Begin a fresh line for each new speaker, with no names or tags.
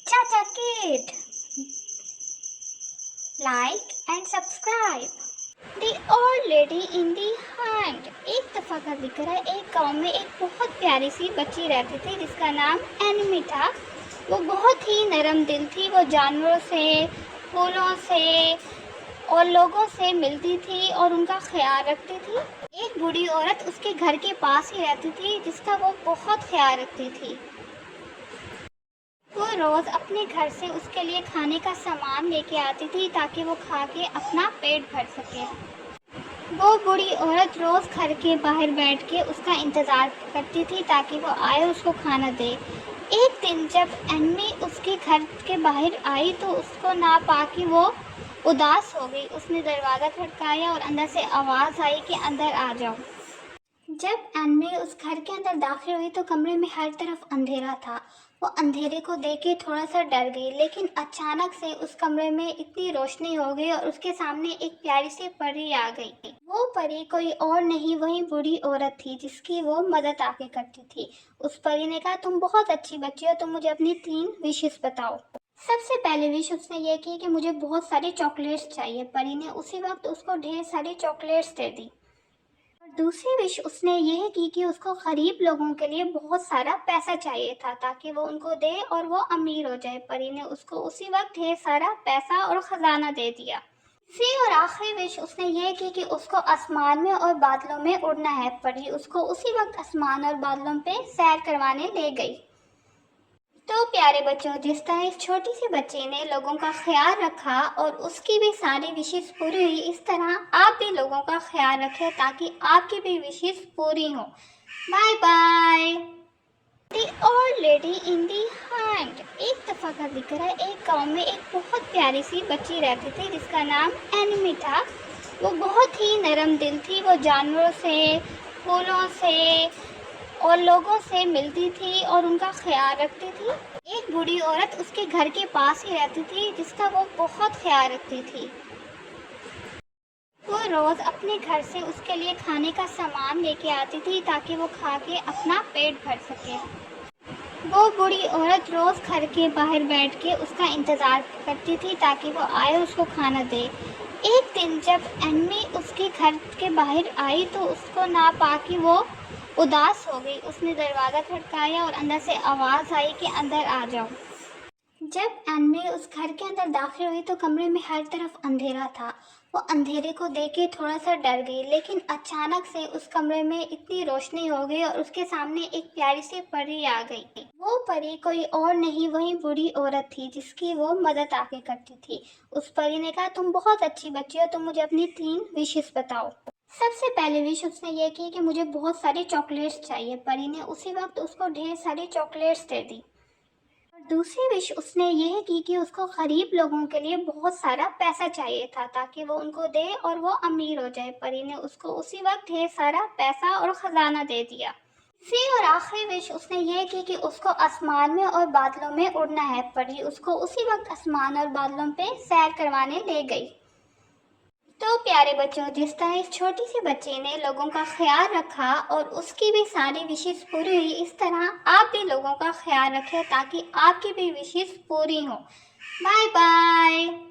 Chacha Kid, like and subscribe. The old lady in the hand. एक दफा का जिक्र है, एक गांव में एक बहुत प्यारी सी बच्ची रहती थी जिसका नाम एनिमी था। वो बहुत ही नरम दिल थी। वो जानवरों से, फूलों से और लोगों से मिलती थी और उनका ख्याल रखती थी। एक बूढ़ी औरत उसके घर के पास ही रहती थी जिसका वो बहुत ख्याल रखती थी। वो रोज अपने घर से उसके लिए खाने का सामान लेके आती थी ताकि वो खा के अपना पेट भर सके। वो बूढ़ी औरत रोज घर के बाहर बैठ के उसका इंतजार करती थी ताकि वो आए उसको खाना दे। एक दिन जब एनमी उसके घर के बाहर आई तो उसको ना पाके वो उदास हो गई। उसने दरवाज़ा खटकाया और अंदर से आवाज़ आई कि अंदर आ जाओ। जब एनमी उस घर के अंदर दाखिल हुई तो कमरे में हर तरफ अंधेरा था। वो अंधेरे को देख के थोड़ा सा डर गई, लेकिन अचानक से उस कमरे में इतनी रोशनी हो गई और उसके सामने एक प्यारी सी परी आ गई। वो परी कोई और नहीं, वही बूढ़ी औरत थी जिसकी वो मदद आके करती थी। उस परी ने कहा, तुम बहुत अच्छी बच्ची हो, तुम मुझे अपनी 3 विशेस बताओ। सबसे पहले विश उसने ये की कि मुझे बहुत सारी चॉकलेट्स चाहिए। परी ने उसी वक्त उसको ढेर सारी चॉकलेट्स दे दी। दूसरी विश उसने यह की कि उसको गरीब लोगों के लिए बहुत सारा पैसा चाहिए था ताकि वो उनको दे और वो अमीर हो जाए। परी ने उसको उसी वक्त ढेर सारा पैसा और खजाना दे दिया। तीसरी और आखिरी विश उसने ये की कि उसको आसमान में और बादलों में उड़ना है। परी उसको उसी वक्त आसमान और बादलों पे सैर करवाने ले गई। तो प्यारे बच्चों, जिस तरह इस छोटी सी बच्ची ने लोगों का ख्याल रखा और उसकी भी सारी विशेष पूरी हुई, इस तरह आप भी लोगों का ख्याल रखें ताकि आपकी भी विशेष पूरी हो। Bye bye. The old lady in the hand. एक दफा का जिक्र है, एक गांव में एक बहुत प्यारी सी बच्ची रहती थी जिसका नाम एनिमी था। वो बहुत ही नरम दिल थी। वो जानवरों से, फूलों से और लोगों से मिलती थी और उनका ख्याल रखती थी। एक बूढ़ी औरत उसके घर के पास ही रहती थी जिसका वो बहुत ख्याल रखती थी। वो रोज अपने घर से उसके लिए खाने का सामान लेके आती थी ताकि वो खा के अपना पेट भर सके। वो बूढ़ी औरत रोज घर के बाहर बैठ के उसका इंतजार करती थी ताकि वो आए उसको खाना दे। एक दिन जब एनमी उसके घर के बाहर आई तो उसको ना पाके वो उदास हो गई। उसने दरवाज़ा खटकाया और अंदर से आवाज़ आई कि अंदर आ जाओ। जब एनमी उस घर के अंदर दाखिल हुई तो कमरे में हर तरफ अंधेरा था। वो अंधेरे को देख के थोड़ा सा डर गई, लेकिन अचानक से उस कमरे में इतनी रोशनी हो गई और उसके सामने एक प्यारी सी परी आ गई। वो परी कोई और नहीं, वही बूढ़ी औरत थी जिसकी वो मदद आके करती थी। उस परी ने कहा, तुम बहुत अच्छी बच्ची हो, तुम मुझे अपनी 3 विशेस बताओ। सबसे पहले विश उसने ये की कि मुझे बहुत सारी चॉकलेट्स चाहिए। परी ने उसी वक्त उसको ढेर सारी चॉकलेट्स दे दी। और दूसरी विश उसने यह की कि उसको गरीब लोगों के लिए बहुत सारा पैसा चाहिए था ताकि वो उनको दे और वो अमीर हो जाए। परी ने उसको उसी वक्त ढेर सारा पैसा और खजाना दे दिया। तीसरी और आखिरी विश उसने ये की कि उसको आसमान में और बादलों में उड़ना है। परी उसको उसी वक्त आसमान और बादलों पे सैर करवाने ले गई। तो प्यारे बच्चों, जिस तरह इस छोटी सी बच्ची ने लोगों का ख्याल रखा और उसकी भी सारी विशेष पूरी हुई, इस तरह आप भी लोगों का ख्याल रखें ताकि आपकी भी विशेष पूरी हो। Bye bye.